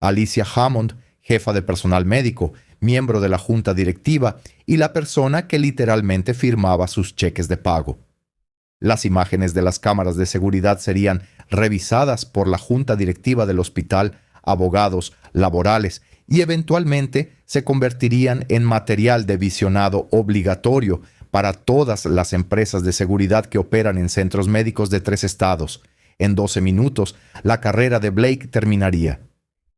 Alicia Hammond, jefa de personal médico, miembro de la junta directiva y la persona que literalmente firmaba sus cheques de pago. Las imágenes de las cámaras de seguridad serían revisadas por la junta directiva del hospital, abogados, laborales y eventualmente se convertirían en material de visionado obligatorio para todas las empresas de seguridad que operan en centros médicos de 3 estados. En 12 minutos, la carrera de Blake terminaría.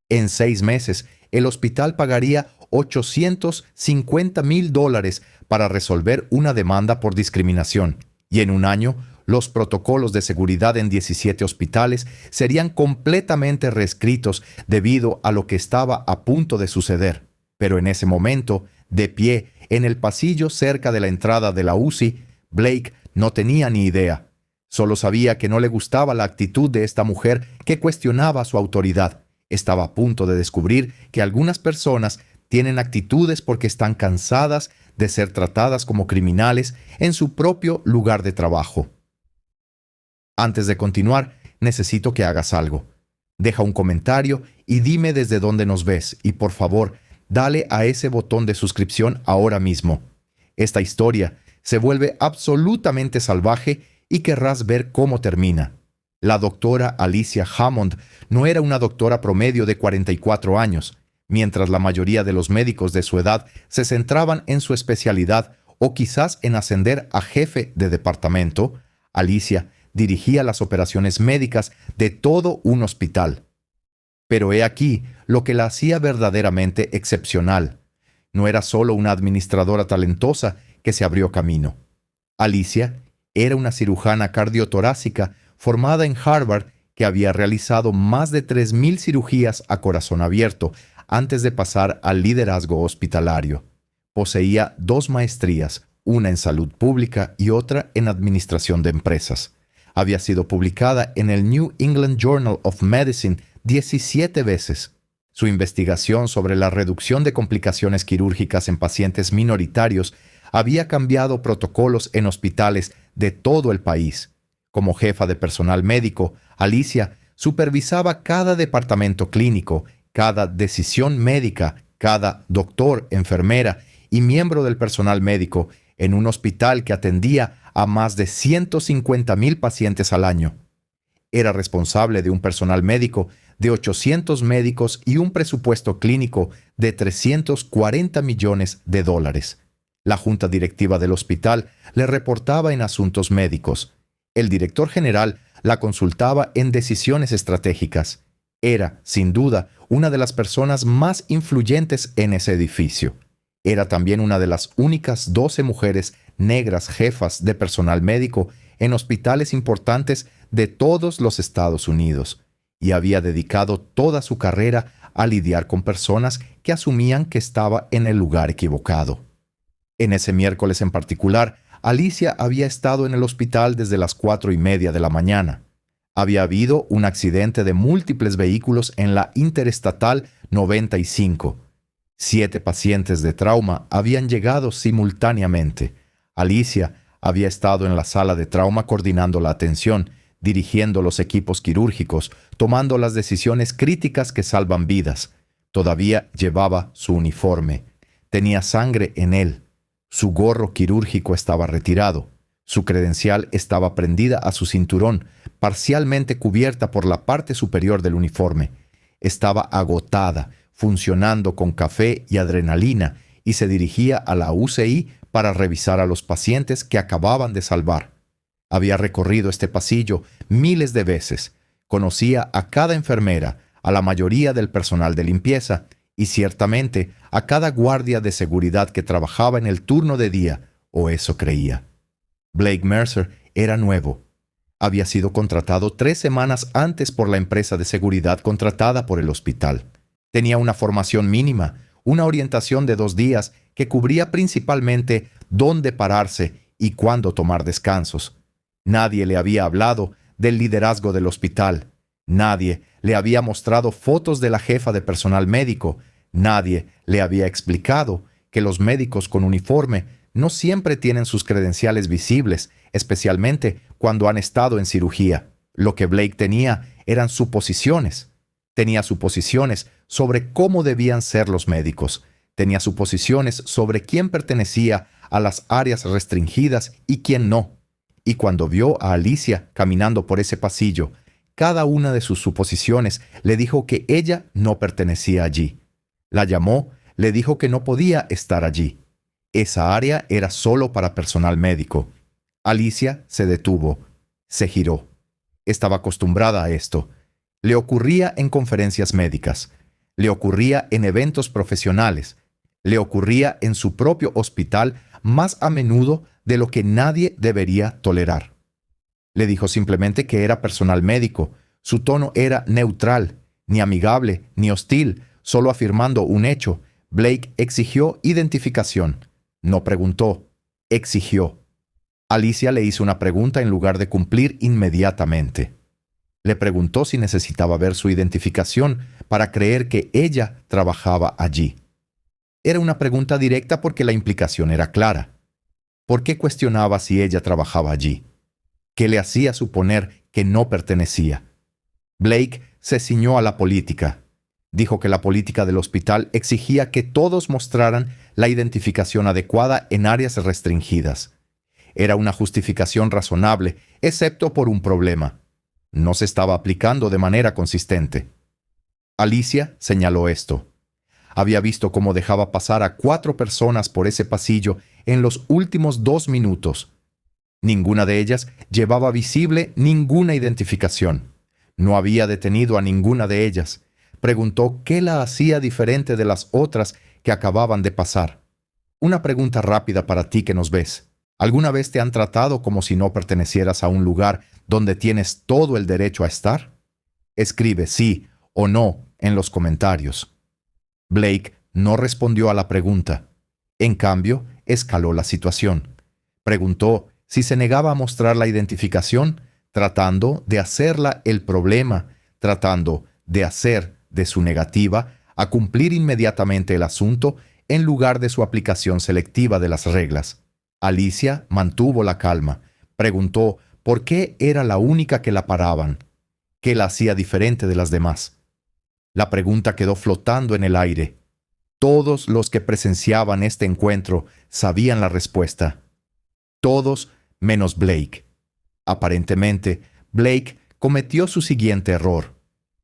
En 6 meses, el hospital pagaría $850,000 para resolver una demanda por discriminación. Y en un año, los protocolos de seguridad en 17 hospitales serían completamente reescritos debido a lo que estaba a punto de suceder. Pero en ese momento, de pie en el pasillo cerca de la entrada de la UCI, Blake no tenía ni idea. Solo sabía que no le gustaba la actitud de esta mujer que cuestionaba su autoridad. Estaba a punto de descubrir que algunas personas tienen actitudes porque están cansadas de ser tratadas como criminales en su propio lugar de trabajo. Antes de continuar, necesito que hagas algo. Deja un comentario y dime desde dónde nos ves y por favor, dale a ese botón de suscripción ahora mismo. Esta historia se vuelve absolutamente salvaje y querrás ver cómo termina. La doctora Alicia Hammond no era una doctora promedio de 44 años. Mientras la mayoría de los médicos de su edad se centraban en su especialidad o quizás en ascender a jefe de departamento, Alicia dirigía las operaciones médicas de todo un hospital. Pero he aquí lo que la hacía verdaderamente excepcional. No era solo una administradora talentosa que se abrió camino. Alicia era una cirujana cardiotorácica formada en Harvard que había realizado más de 3,000 cirugías a corazón abierto antes de pasar al liderazgo hospitalario. Poseía 2 maestrías, una en salud pública y otra en administración de empresas. Había sido publicada en el New England Journal of Medicine 17 veces. Su investigación sobre la reducción de complicaciones quirúrgicas en pacientes minoritarios había cambiado protocolos en hospitales de todo el país. Como jefa de personal médico, Alicia supervisaba cada departamento clínico, cada decisión médica, cada doctor, enfermera y miembro del personal médico en un hospital que atendía a más de 150,000 pacientes al año. Era responsable de un personal médico de 800 médicos y un presupuesto clínico de $340 millones. La junta directiva del hospital le reportaba en asuntos médicos. El director general la consultaba en decisiones estratégicas. Era, sin duda, una de las personas más influyentes en ese edificio. Era también una de las únicas 12 mujeres negras jefas de personal médico en hospitales importantes de todos los Estados Unidos, y había dedicado toda su carrera a lidiar con personas que asumían que estaba en el lugar equivocado. En ese miércoles en particular, Alicia había estado en el hospital desde las 4:30 de la mañana. Había habido un accidente de múltiples vehículos en la Interestatal 95. 7 pacientes de trauma habían llegado simultáneamente. Alicia había estado en la sala de trauma coordinando la atención, dirigiendo los equipos quirúrgicos, tomando las decisiones críticas que salvan vidas. Todavía llevaba su uniforme. Tenía sangre en él. Su gorro quirúrgico estaba retirado. Su credencial estaba prendida a su cinturón, parcialmente cubierta por la parte superior del uniforme. Estaba agotada, funcionando con café y adrenalina, y se dirigía a la UCI para revisar a los pacientes que acababan de salvar. Había recorrido este pasillo miles de veces. Conocía a cada enfermera, a la mayoría del personal de limpieza y ciertamente a cada guardia de seguridad que trabajaba en el turno de día, o eso creía. Blake Mercer era nuevo. Había sido contratado 3 semanas antes por la empresa de seguridad contratada por el hospital. Tenía una formación mínima, una orientación de 2 días que cubría principalmente dónde pararse y cuándo tomar descansos. Nadie le había hablado del liderazgo del hospital. Nadie le había mostrado fotos de la jefa de personal médico. Nadie le había explicado que los médicos con uniforme no siempre tienen sus credenciales visibles, especialmente cuando han estado en cirugía. Lo que Blake tenía eran suposiciones. Tenía suposiciones sobre cómo debían ser los médicos. Tenía suposiciones sobre quién pertenecía a las áreas restringidas y quién no. Y cuando vio a Alicia caminando por ese pasillo, cada una de sus suposiciones le dijo que ella no pertenecía allí. La llamó, le dijo que no podía estar allí. Esa área era solo para personal médico. Alicia se detuvo, se giró. Estaba acostumbrada a esto. Le ocurría en conferencias médicas, le ocurría en eventos profesionales, le ocurría en su propio hospital más a menudo de lo que nadie debería tolerar. Le dijo simplemente que era personal médico. Su tono era neutral, ni amigable, ni hostil, solo afirmando un hecho. Blake exigió identificación. No preguntó, exigió. Alicia le hizo una pregunta en lugar de cumplir inmediatamente. Le preguntó si necesitaba ver su identificación para creer que ella trabajaba allí. Era una pregunta directa porque la implicación era clara. ¿Por qué cuestionaba si ella trabajaba allí? ¿Qué le hacía suponer que no pertenecía? Blake se ciñó a la política. Dijo que la política del hospital exigía que todos mostraran la identificación adecuada en áreas restringidas. Era una justificación razonable, excepto por un problema. No se estaba aplicando de manera consistente. Alicia señaló esto. Había visto cómo dejaba pasar a 4 personas por ese pasillo en los últimos 2 minutos. Ninguna de ellas llevaba visible ninguna identificación. No había detenido a ninguna de ellas. Preguntó qué la hacía diferente de las otras que acababan de pasar. Una pregunta rápida para ti que nos ves. ¿Alguna vez te han tratado como si no pertenecieras a un lugar donde tienes todo el derecho a estar? Escribe sí o no en los comentarios. Blake no respondió a la pregunta. En cambio, escaló la situación. Preguntó si se negaba a mostrar la identificación, tratando de hacerla el problema, tratando de hacer de su negativa a cumplir inmediatamente el asunto en lugar de su aplicación selectiva de las reglas. Alicia mantuvo la calma. Preguntó por qué era la única que la paraban. ¿Qué la hacía diferente de las demás? La pregunta quedó flotando en el aire. Todos los que presenciaban este encuentro sabían la respuesta. Todos menos Blake. Aparentemente, Blake cometió su siguiente error.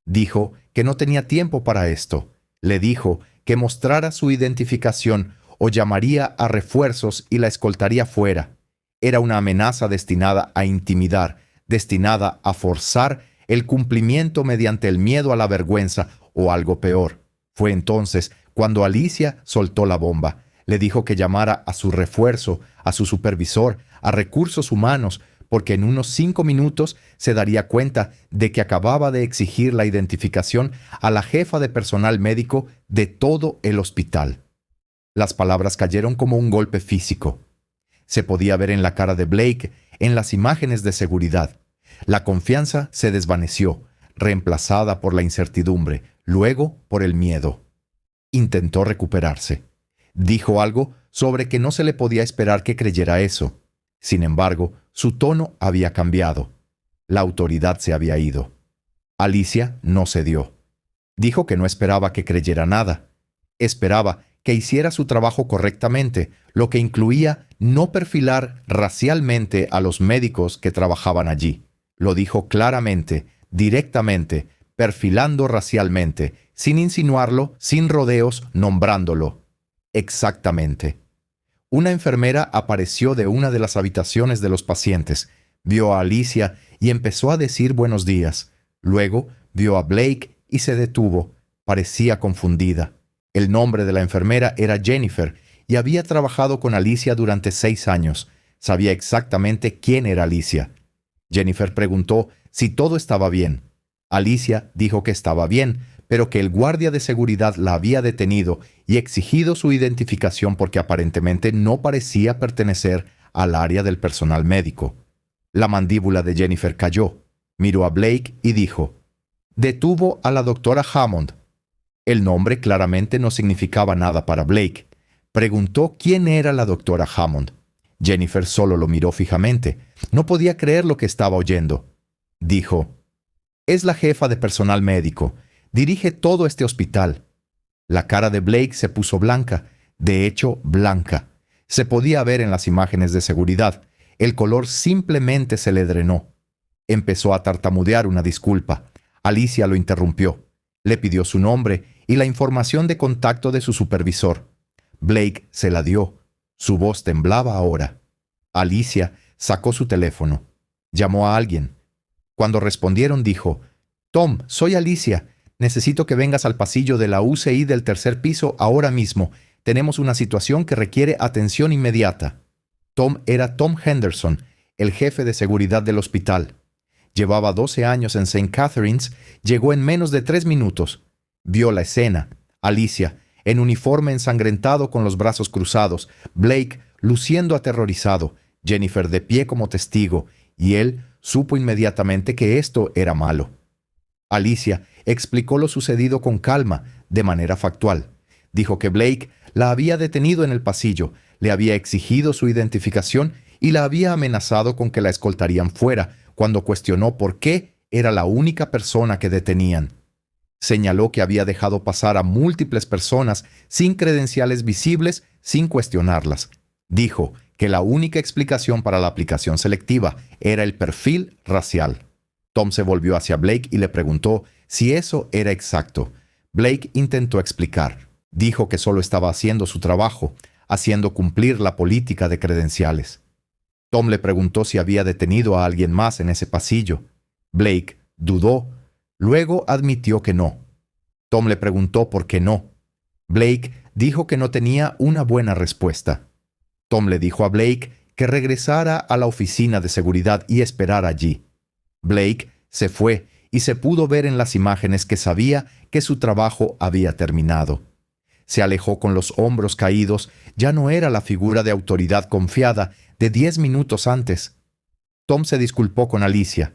Dijo que no tenía tiempo para esto. Le dijo que mostrara su identificación o llamaría a refuerzos y la escoltaría fuera. Era una amenaza destinada a intimidar, destinada a forzar el cumplimiento mediante el miedo a la vergüenza o algo peor. Fue entonces cuando Alicia soltó la bomba. Le dijo que llamara a su refuerzo, a su supervisor, a recursos humanos, porque en unos 5 minutos se daría cuenta de que acababa de exigir la identificación a la jefa de personal médico de todo el hospital. Las palabras cayeron como un golpe físico. Se podía ver en la cara de Blake, en las imágenes de seguridad. La confianza se desvaneció, reemplazada por la incertidumbre, luego por el miedo. Intentó recuperarse. Dijo algo sobre que no se le podía esperar que creyera eso. Sin embargo, su tono había cambiado. La autoridad se había ido. Alicia no cedió. Dijo que no esperaba que creyera nada. Esperaba que hiciera su trabajo correctamente, lo que incluía no perfilar racialmente a los médicos que trabajaban allí. Lo dijo claramente, directamente, perfilando racialmente, sin insinuarlo, sin rodeos, nombrándolo. Exactamente. Una enfermera apareció de una de las habitaciones de los pacientes, vio a Alicia y empezó a decir buenos días. Luego vio a Blake y se detuvo. Parecía confundida. El nombre de la enfermera era Jennifer y había trabajado con Alicia durante 6 años. Sabía exactamente quién era Alicia. Jennifer preguntó si todo estaba bien. Alicia dijo que estaba bien, pero que el guardia de seguridad la había detenido y exigido su identificación porque aparentemente no parecía pertenecer al área del personal médico. La mandíbula de Jennifer cayó, miró a Blake y dijo: «Detuvo a la doctora Hammond». El nombre claramente no significaba nada para Blake. Preguntó quién era la doctora Hammond. Jennifer solo lo miró fijamente. No podía creer lo que estaba oyendo. Dijo: «Es la jefa de personal médico. Dirige todo este hospital. La cara de Blake se puso blanca, de hecho, blanca. Se podía ver en las imágenes de seguridad. El color simplemente se le drenó. Empezó a tartamudear una disculpa. Alicia lo interrumpió. Le pidió su nombre y la información de contacto de su supervisor. Blake se la dio. Su voz temblaba ahora. Alicia sacó su teléfono. Llamó a alguien. Cuando respondieron dijo: «Tom, soy Alicia. Necesito que vengas al pasillo de la UCI del tercer piso ahora mismo. Tenemos una situación que requiere atención inmediata». Tom era Tom Henderson, el jefe de seguridad del hospital. Llevaba 12 años en St. Catharines, llegó en menos de 3 minutos. Vio la escena. Alicia, en uniforme ensangrentado con los brazos cruzados, Blake luciendo aterrorizado, Jennifer de pie como testigo, y él supo inmediatamente que esto era malo. Alicia explicó lo sucedido con calma, de manera factual. Dijo que Blake la había detenido en el pasillo, le había exigido su identificación y la había amenazado con que la escoltarían fuera cuando cuestionó por qué era la única persona que detenían. Señaló que había dejado pasar a múltiples personas sin credenciales visibles sin cuestionarlas. Dijo que la única explicación para la aplicación selectiva era el perfil racial. Tom se volvió hacia Blake y le preguntó si eso era exacto. Blake intentó explicar. Dijo que solo estaba haciendo su trabajo, haciendo cumplir la política de credenciales. Tom le preguntó si había detenido a alguien más en ese pasillo. Blake dudó. Luego admitió que no. Tom le preguntó por qué no. Blake dijo que no tenía una buena respuesta. Tom le dijo a Blake que regresara a la oficina de seguridad y esperara allí. Blake se fue y se pudo ver en las imágenes que sabía que su trabajo había terminado. Se alejó con los hombros caídos, ya no era la figura de autoridad confiada de 10 minutos antes. Tom se disculpó con Alicia.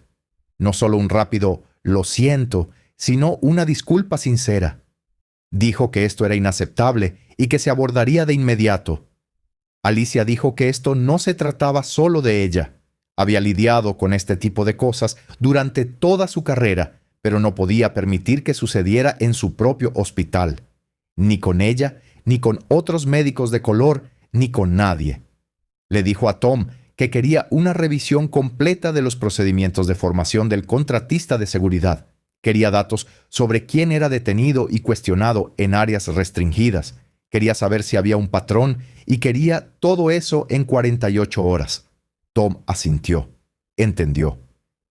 No solo un rápido «lo siento», sino una disculpa sincera. Dijo que esto era inaceptable y que se abordaría de inmediato. Alicia dijo que esto no se trataba solo de ella. Había lidiado con este tipo de cosas durante toda su carrera, pero no podía permitir que sucediera en su propio hospital. Ni con ella, ni con otros médicos de color, ni con nadie. Le dijo a Tom que quería una revisión completa de los procedimientos de formación del contratista de seguridad. Quería datos sobre quién era detenido y cuestionado en áreas restringidas. Quería saber si había un patrón y quería todo eso en 48 horas. Tom asintió. Entendió.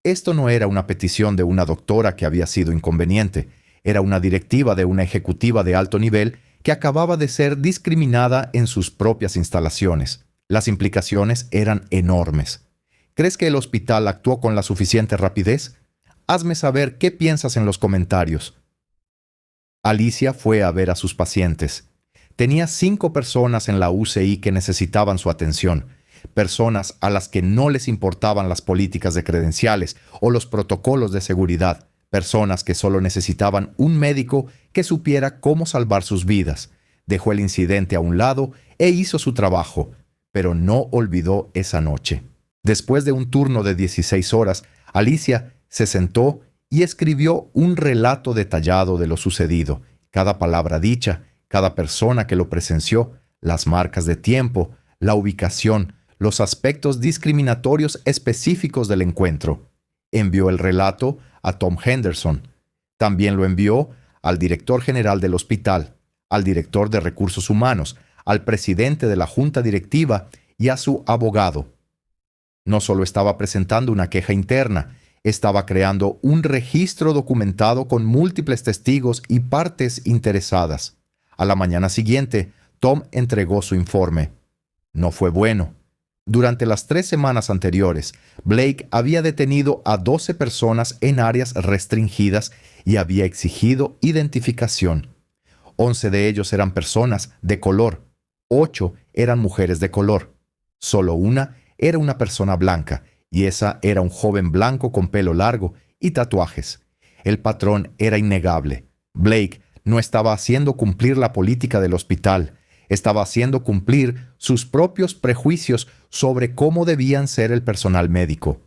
Esto no era una petición de una doctora que había sido inconveniente. Era una directiva de una ejecutiva de alto nivel que acababa de ser discriminada en sus propias instalaciones. Las implicaciones eran enormes. ¿Crees que el hospital actuó con la suficiente rapidez? Hazme saber qué piensas en los comentarios. Alicia fue a ver a sus pacientes. Tenía 5 personas en la UCI que necesitaban su atención, personas a las que no les importaban las políticas de credenciales o los protocolos de seguridad, personas que solo necesitaban un médico que supiera cómo salvar sus vidas. Dejó el incidente a un lado e hizo su trabajo, pero no olvidó esa noche. Después de un turno de 16 horas, Alicia se sentó y escribió un relato detallado de lo sucedido, cada palabra dicha, cada persona que lo presenció, las marcas de tiempo, la ubicación, los aspectos discriminatorios específicos del encuentro. Envió el relato a Tom Henderson. También lo envió al director general del hospital, al director de recursos humanos, al presidente de la junta directiva y a su abogado. No solo estaba presentando una queja interna, estaba creando un registro documentado con múltiples testigos y partes interesadas. A la mañana siguiente, Tom entregó su informe. No fue bueno. Durante las 3 semanas anteriores, Blake había detenido a 12 personas en áreas restringidas y había exigido identificación. 11 de ellos eran personas de color, 8 eran mujeres de color. Solo una era una persona blanca, y esa era un joven blanco con pelo largo y tatuajes. El patrón era innegable. Blake no estaba haciendo cumplir la política del hospital, estaba haciendo cumplir sus propios prejuicios sobre cómo debían ser el personal médico.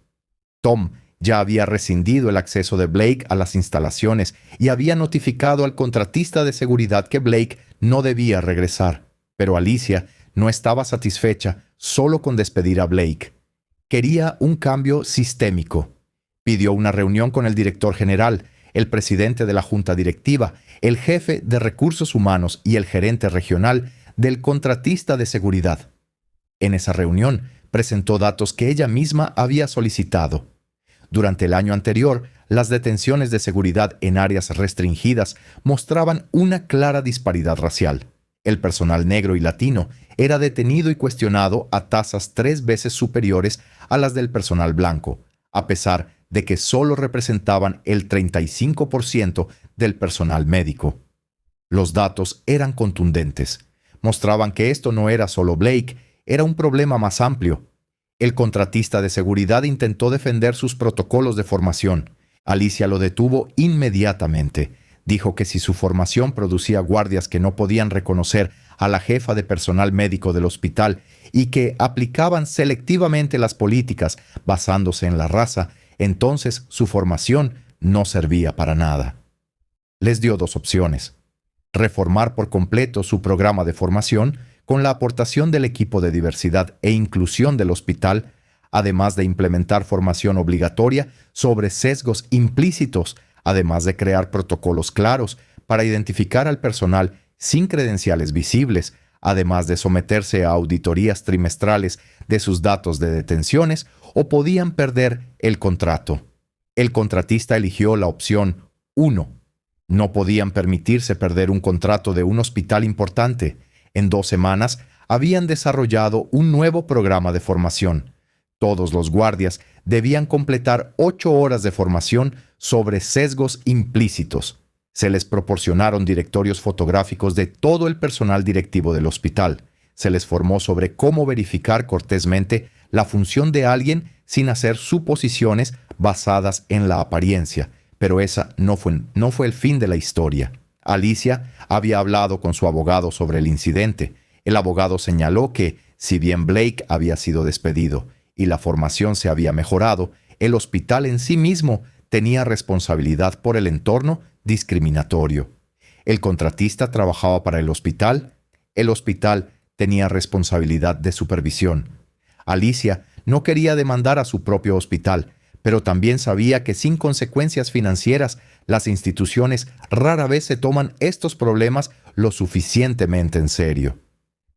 Tom Ya había rescindido el acceso de Blake a las instalaciones y había notificado al contratista de seguridad que Blake no debía regresar. Pero Alicia no estaba satisfecha solo con despedir a Blake. Quería un cambio sistémico. Pidió una reunión con el director general, el presidente de la junta directiva, el jefe de recursos humanos y el gerente regional del contratista de seguridad. En esa reunión presentó datos que ella misma había solicitado. Durante el año anterior, las detenciones de seguridad en áreas restringidas mostraban una clara disparidad racial. El personal negro y latino era detenido y cuestionado a tasas 3 veces superiores a las del personal blanco, a pesar de que solo representaban el 35% del personal médico. Los datos eran contundentes. Mostraban que esto no era solo Blake, era un problema más amplio. El contratista de seguridad intentó defender sus protocolos de formación. Alicia lo detuvo inmediatamente. Dijo que si su formación producía guardias que no podían reconocer a la jefa de personal médico del hospital y que aplicaban selectivamente las políticas basándose en la raza, entonces su formación no servía para nada. Les dio 2 opciones: reformar por completo su programa de formación con la aportación del equipo de diversidad e inclusión del hospital, además de implementar formación obligatoria sobre sesgos implícitos, además de crear protocolos claros para identificar al personal sin credenciales visibles, además de someterse a auditorías trimestrales de sus datos de detenciones, o podían perder el contrato. El contratista eligió la opción 1. No podían permitirse perder un contrato de un hospital importante. En 2 semanas habían desarrollado un nuevo programa de formación. Todos los guardias debían completar 8 horas de formación sobre sesgos implícitos. Se les proporcionaron directorios fotográficos de todo el personal directivo del hospital. Se les formó sobre cómo verificar cortésmente la función de alguien sin hacer suposiciones basadas en la apariencia. Pero esa no fue el fin de la historia. Alicia había hablado con su abogado sobre el incidente. El abogado señaló que, si bien Blake había sido despedido y la formación se había mejorado, el hospital en sí mismo tenía responsabilidad por el entorno discriminatorio. El contratista trabajaba para el hospital tenía responsabilidad de supervisión. Alicia no quería demandar a su propio hospital, pero también sabía que sin consecuencias financieras, las instituciones rara vez se toman estos problemas lo suficientemente en serio.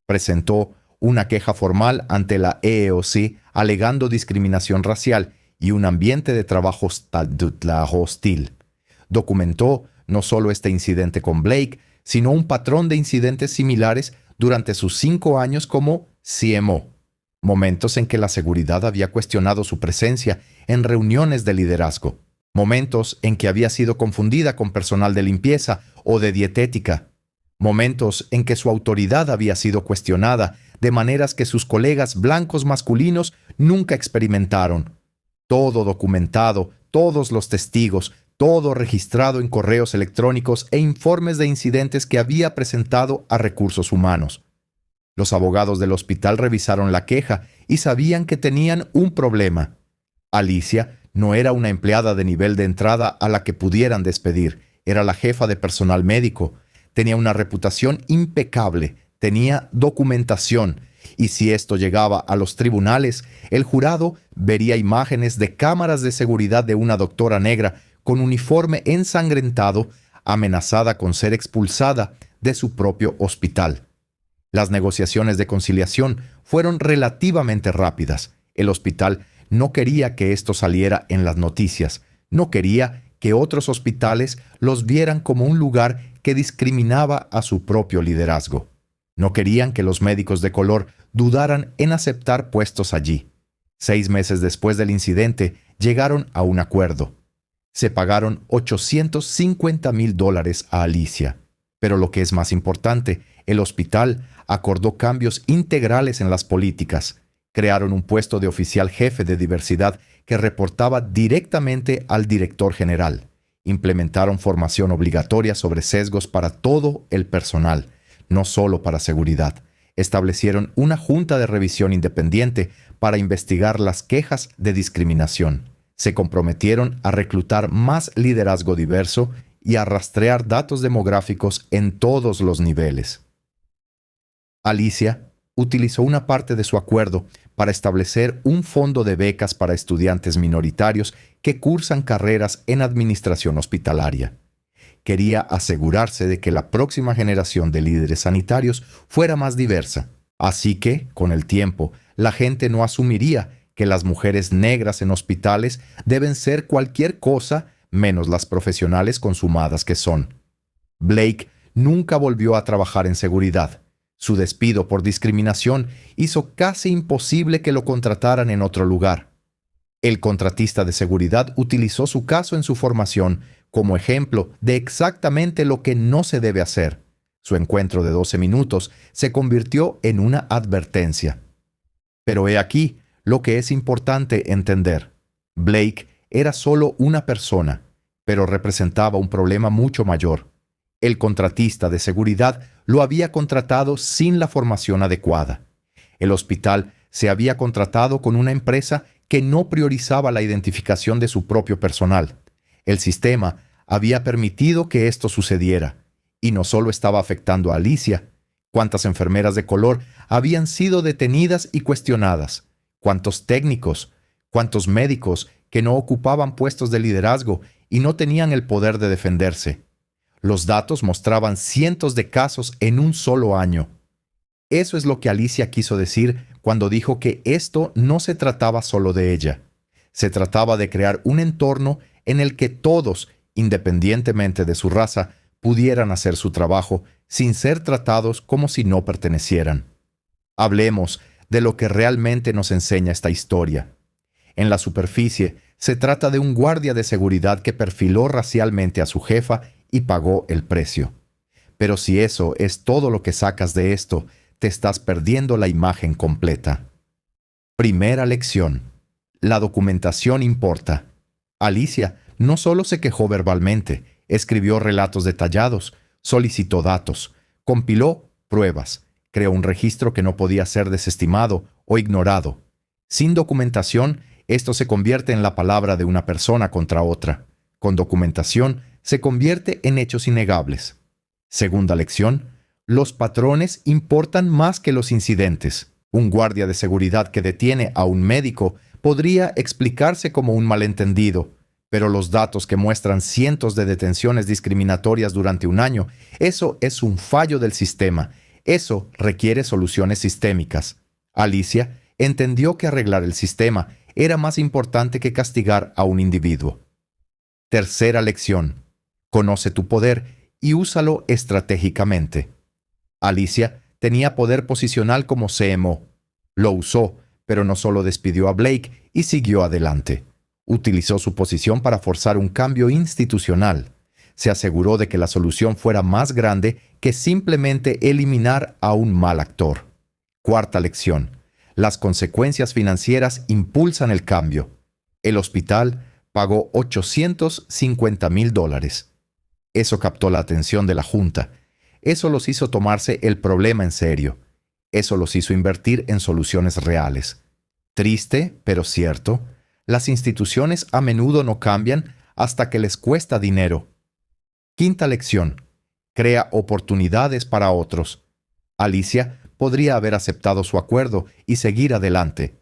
Presentó una queja formal ante la EEOC alegando discriminación racial y un ambiente de trabajo hostil. Documentó no solo este incidente con Blake, sino un patrón de incidentes similares durante sus 5 años como CMO. Momentos en que la seguridad había cuestionado su presencia en reuniones de liderazgo. Momentos en que había sido confundida con personal de limpieza o de dietética. Momentos en que su autoridad había sido cuestionada de maneras que sus colegas blancos masculinos nunca experimentaron. Todo documentado, todos los testigos, todo registrado en correos electrónicos e informes de incidentes que había presentado a recursos humanos. Los abogados del hospital revisaron la queja y sabían que tenían un problema. Alicia no era una empleada de nivel de entrada a la que pudieran despedir. Era la jefa de personal médico. Tenía una reputación impecable, tenía documentación. Y si esto llegaba a los tribunales, el jurado vería imágenes de cámaras de seguridad de una doctora negra con uniforme ensangrentado, amenazada con ser expulsada de su propio hospital. Las negociaciones de conciliación fueron relativamente rápidas. El hospital no quería que esto saliera en las noticias. No quería que otros hospitales los vieran como un lugar que discriminaba a su propio liderazgo. No querían que los médicos de color dudaran en aceptar puestos allí. 6 meses después del incidente, llegaron a un acuerdo. Se pagaron $850,000 a Alicia. Pero lo que es más importante, el hospital acordó cambios integrales en las políticas. Crearon un puesto de oficial jefe de diversidad que reportaba directamente al director general. Implementaron formación obligatoria sobre sesgos para todo el personal, no solo para seguridad. Establecieron una junta de revisión independiente para investigar las quejas de discriminación. Se comprometieron a reclutar más liderazgo diverso y a rastrear datos demográficos en todos los niveles. Alicia utilizó una parte de su acuerdo para establecer un fondo de becas para estudiantes minoritarios que cursan carreras en administración hospitalaria. Quería asegurarse de que la próxima generación de líderes sanitarios fuera más diversa. Así que, con el tiempo, la gente no asumiría que las mujeres negras en hospitales deben ser cualquier cosa menos las profesionales consumadas que son. Blake nunca volvió a trabajar en seguridad. Su despido por discriminación hizo casi imposible que lo contrataran en otro lugar. El contratista de seguridad utilizó su caso en su formación como ejemplo de exactamente lo que no se debe hacer. Su encuentro de 12 minutos se convirtió en una advertencia. Pero he aquí lo que es importante entender. Blake era solo una persona, pero representaba un problema mucho mayor. El contratista de seguridad lo había contratado sin la formación adecuada. El hospital se había contratado con una empresa que no priorizaba la identificación de su propio personal. El sistema había permitido que esto sucediera, y no solo estaba afectando a Alicia. Cuántas enfermeras de color habían sido detenidas y cuestionadas, cuántos técnicos, cuántos médicos que no ocupaban puestos de liderazgo y no tenían el poder de defenderse. Los datos mostraban cientos de casos en un solo año. Eso es lo que Alicia quiso decir cuando dijo que esto no se trataba solo de ella. Se trataba de crear un entorno en el que todos, independientemente de su raza, pudieran hacer su trabajo sin ser tratados como si no pertenecieran. Hablemos de lo que realmente nos enseña esta historia. En la superficie, se trata de un guardia de seguridad que perfiló racialmente a su jefa y pagó el precio. Pero si eso es todo lo que sacas de esto, te estás perdiendo la imagen completa. Primera lección. La documentación importa. Alicia no solo se quejó verbalmente, escribió relatos detallados, solicitó datos, compiló pruebas, creó un registro que no podía ser desestimado o ignorado. Sin documentación, esto se convierte en la palabra de una persona contra otra. Con documentación, se convierte en hechos innegables. Segunda lección. Los patrones importan más que los incidentes. Un guardia de seguridad que detiene a un médico podría explicarse como un malentendido, pero los datos que muestran cientos de detenciones discriminatorias durante un año, eso es un fallo del sistema. Eso requiere soluciones sistémicas. Alicia entendió que arreglar el sistema era más importante que castigar a un individuo. Tercera lección. Conoce tu poder y úsalo estratégicamente. Alicia tenía poder posicional como CMO. Lo usó, pero no solo despidió a Blake y siguió adelante. Utilizó su posición para forzar un cambio institucional. Se aseguró de que la solución fuera más grande que simplemente eliminar a un mal actor. Cuarta lección. Las consecuencias financieras impulsan el cambio. El hospital pagó $850,000. Eso captó la atención de la Junta. Eso los hizo tomarse el problema en serio. Eso los hizo invertir en soluciones reales. Triste, pero cierto, las instituciones a menudo no cambian hasta que les cuesta dinero. Quinta lección. Crea oportunidades para otros. Alicia podría haber aceptado su acuerdo y seguir adelante.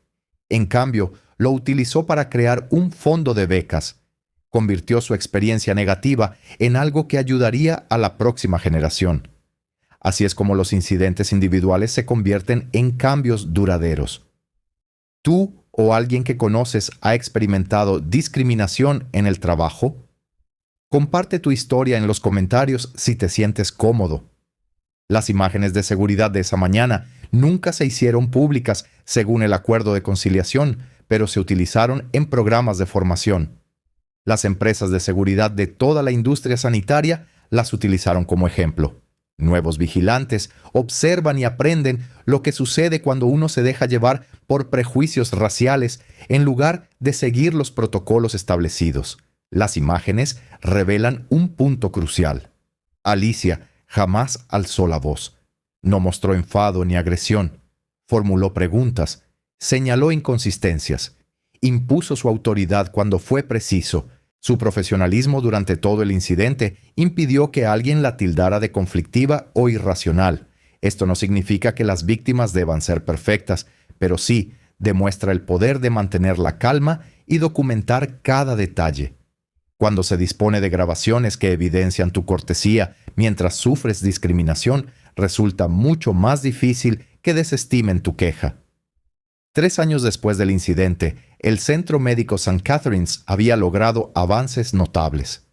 En cambio, lo utilizó para crear un fondo de becas. Convirtió su experiencia negativa en algo que ayudaría a la próxima generación. Así es como los incidentes individuales se convierten en cambios duraderos. ¿Tú o alguien que conoces ha experimentado discriminación en el trabajo? Comparte tu historia en los comentarios si te sientes cómodo. Las imágenes de seguridad de esa mañana nunca se hicieron públicas según el acuerdo de conciliación, pero se utilizaron en programas de formación. Las empresas de seguridad de toda la industria sanitaria las utilizaron como ejemplo. Nuevos vigilantes observan y aprenden lo que sucede cuando uno se deja llevar por prejuicios raciales en lugar de seguir los protocolos establecidos. Las imágenes revelan un punto crucial. Alicia jamás alzó la voz. No mostró enfado ni agresión. Formuló preguntas. Señaló inconsistencias. Impuso su autoridad cuando fue preciso. Su profesionalismo durante todo el incidente impidió que alguien la tildara de conflictiva o irracional. Esto no significa que las víctimas deban ser perfectas, pero sí demuestra el poder de mantener la calma y documentar cada detalle. Cuando se dispone de grabaciones que evidencian tu cortesía mientras sufres discriminación, resulta mucho más difícil que desestimen tu queja. 3 años después del incidente, el Centro Médico St. Catherine's había logrado avances notables.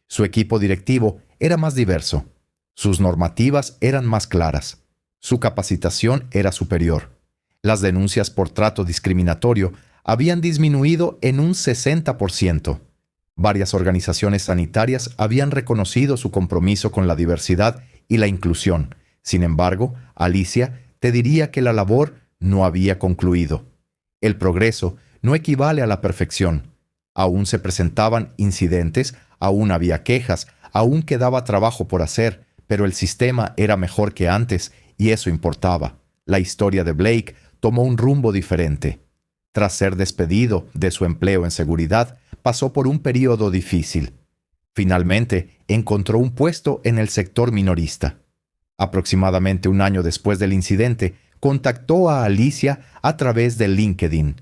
Su equipo directivo era más diverso. Sus normativas eran más claras. Su capacitación era superior. Las denuncias por trato discriminatorio habían disminuido en un 60%. Varias organizaciones sanitarias habían reconocido su compromiso con la diversidad y la inclusión. Sin embargo, Alicia te diría que la labor no había concluido. El progreso no equivale a la perfección. Aún se presentaban incidentes, aún había quejas, aún quedaba trabajo por hacer, pero el sistema era mejor que antes y eso importaba. La historia de Blake tomó un rumbo diferente. Tras ser despedido de su empleo en seguridad, pasó por un período difícil. Finalmente, encontró un puesto en el sector minorista. Aproximadamente un año después del incidente, contactó a Alicia a través de LinkedIn.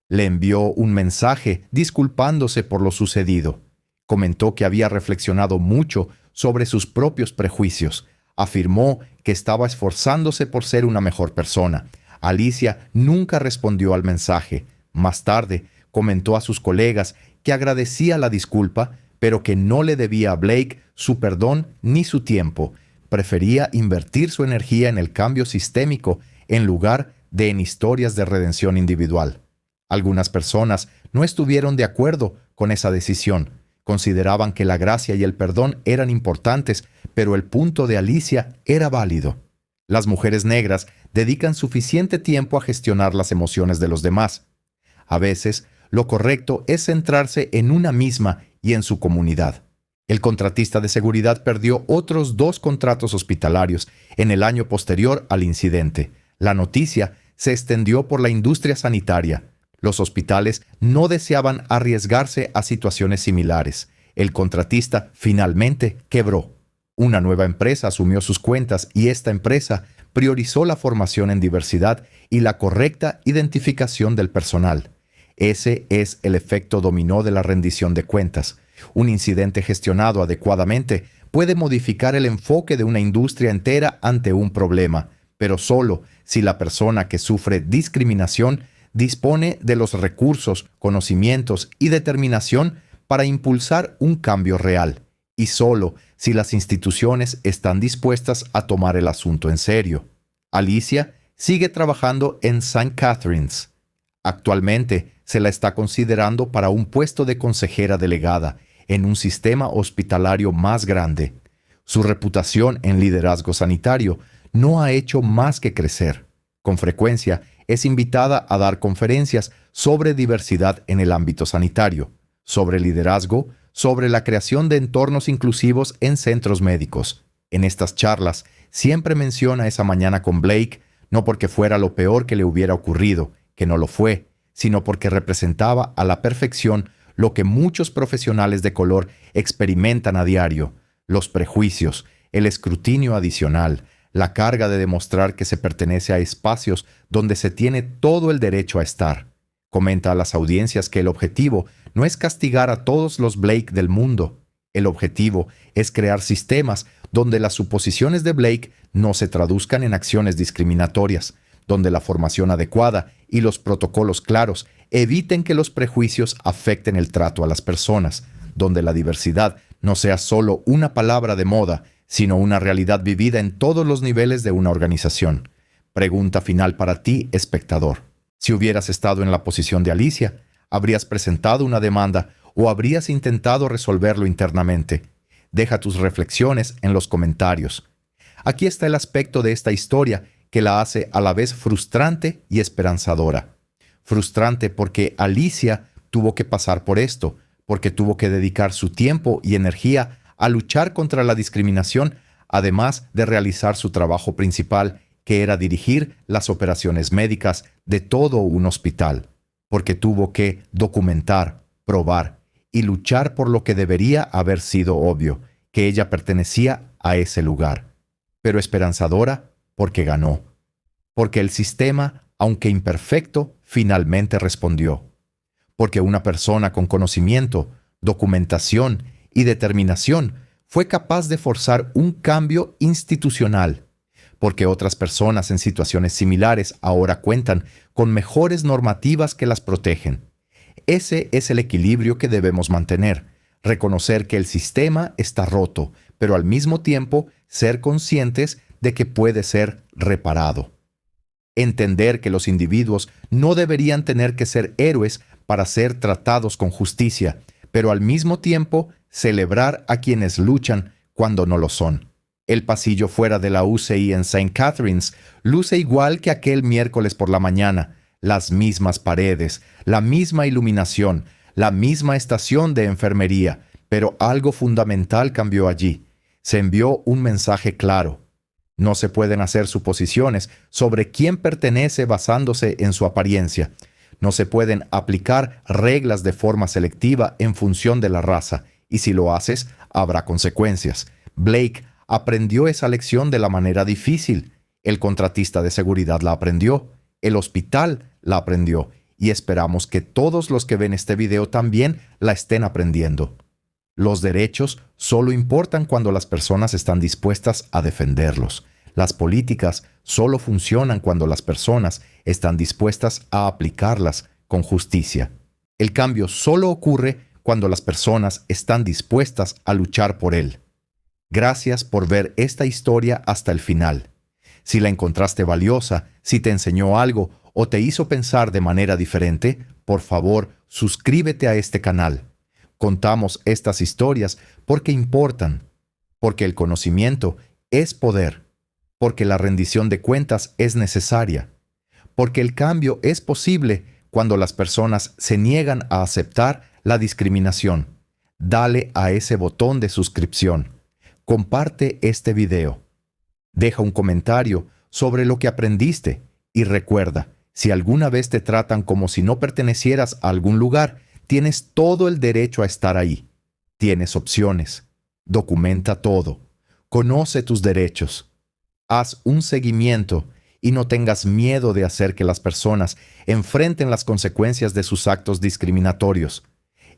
Le envió un mensaje disculpándose por lo sucedido. Comentó que había reflexionado mucho sobre sus propios prejuicios. Afirmó que estaba esforzándose por ser una mejor persona. Alicia nunca respondió al mensaje. Más tarde, comentó a sus colegas que agradecía la disculpa, pero que no le debía a Blake su perdón ni su tiempo. Prefería invertir su energía en el cambio sistémico en lugar de en historias de redención individual. Algunas personas no estuvieron de acuerdo con esa decisión. Consideraban que la gracia y el perdón eran importantes, pero el punto de Alicia era válido. Las mujeres negras dedican suficiente tiempo a gestionar las emociones de los demás. A veces, lo correcto es centrarse en una misma y en su comunidad. El contratista de seguridad perdió otros 2 contratos hospitalarios en el año posterior al incidente. La noticia se extendió por la industria sanitaria. Los hospitales no deseaban arriesgarse a situaciones similares. El contratista finalmente quebró. Una nueva empresa asumió sus cuentas y esta empresa priorizó la formación en diversidad y la correcta identificación del personal. Ese es el efecto dominó de la rendición de cuentas. Un incidente gestionado adecuadamente puede modificar el enfoque de una industria entera ante un problema, pero solo si la persona que sufre discriminación dispone de los recursos, conocimientos y determinación para impulsar un cambio real, y solo si las instituciones están dispuestas a tomar el asunto en serio. Alicia sigue trabajando en St. Catherine's. Actualmente se la está considerando para un puesto de consejera delegada en un sistema hospitalario más grande. Su reputación en liderazgo sanitario no ha hecho más que crecer. Con frecuencia es invitada a dar conferencias sobre diversidad en el ámbito sanitario, sobre liderazgo, sobre la creación de entornos inclusivos en centros médicos. En estas charlas siempre menciona esa mañana con Blake, no porque fuera lo peor que le hubiera ocurrido, que no lo fue, sino porque representaba a la perfección lo que muchos profesionales de color experimentan a diario: los prejuicios, el escrutinio adicional, la carga de demostrar que se pertenece a espacios donde se tiene todo el derecho a estar. Comenta a las audiencias que el objetivo no es castigar a todos los Blake del mundo. El objetivo es crear sistemas donde las suposiciones de Blake no se traduzcan en acciones discriminatorias, donde la formación adecuada y los protocolos claros eviten que los prejuicios afecten el trato a las personas, donde la diversidad no sea solo una palabra de moda, sino una realidad vivida en todos los niveles de una organización. Pregunta final para ti, espectador. Si hubieras estado en la posición de Alicia, ¿habrías presentado una demanda o habrías intentado resolverlo internamente? Deja tus reflexiones en los comentarios. Aquí está el aspecto de esta historia que la hace a la vez frustrante y esperanzadora. Frustrante porque Alicia tuvo que pasar por esto, porque tuvo que dedicar su tiempo y energía a luchar contra la discriminación, además de realizar su trabajo principal, que era dirigir las operaciones médicas de todo un hospital. porque tuvo que documentar, probar y luchar por lo que debería haber sido obvio, que ella pertenecía a ese lugar. Pero esperanzadora porque ganó. Porque el sistema, aunque imperfecto, finalmente respondió. Porque una persona con conocimiento, documentación y determinación fue capaz de forzar un cambio institucional. Porque otras personas en situaciones similares ahora cuentan con mejores normativas que las protegen. Ese es el equilibrio que debemos mantener. Reconocer que el sistema está roto, pero al mismo tiempo ser conscientes de que puede ser reparado. Entender que los individuos no deberían tener que ser héroes para ser tratados con justicia, pero al mismo tiempo celebrar a quienes luchan cuando no lo son. El pasillo fuera de la UCI en St. Catharines luce igual que aquel miércoles por la mañana. Las mismas paredes, la misma iluminación, la misma estación de enfermería, pero algo fundamental cambió allí. Se envió un mensaje claro. No se pueden hacer suposiciones sobre quién pertenece basándose en su apariencia. No se pueden aplicar reglas de forma selectiva en función de la raza, y si lo haces, habrá consecuencias. Blake aprendió esa lección de la manera difícil. El contratista de seguridad la aprendió. El hospital la aprendió. Y esperamos que todos los que ven este video también la estén aprendiendo. Los derechos solo importan cuando las personas están dispuestas a defenderlos. Las políticas solo funcionan cuando las personas están dispuestas a aplicarlas con justicia. El cambio solo ocurre cuando las personas están dispuestas a luchar por él. Gracias por ver esta historia hasta el final. Si la encontraste valiosa, si te enseñó algo o te hizo pensar de manera diferente, por favor, suscríbete a este canal. Contamos estas historias porque importan, porque el conocimiento es poder, porque la rendición de cuentas es necesaria, porque el cambio es posible cuando las personas se niegan a aceptar la discriminación. Dale a ese botón de suscripción. Comparte este video. Deja un comentario sobre lo que aprendiste y recuerda, si alguna vez te tratan como si no pertenecieras a algún lugar, tienes todo el derecho a estar ahí. Tienes opciones. Documenta todo. Conoce tus derechos. Haz un seguimiento y no tengas miedo de hacer que las personas enfrenten las consecuencias de sus actos discriminatorios.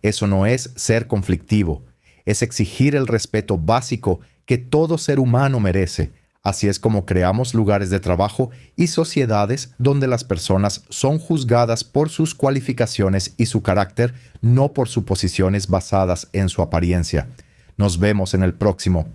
Eso no es ser conflictivo, es exigir el respeto básico que todo ser humano merece. Así es como creamos lugares de trabajo y sociedades donde las personas son juzgadas por sus cualificaciones y su carácter, no por suposiciones basadas en su apariencia. Nos vemos en el próximo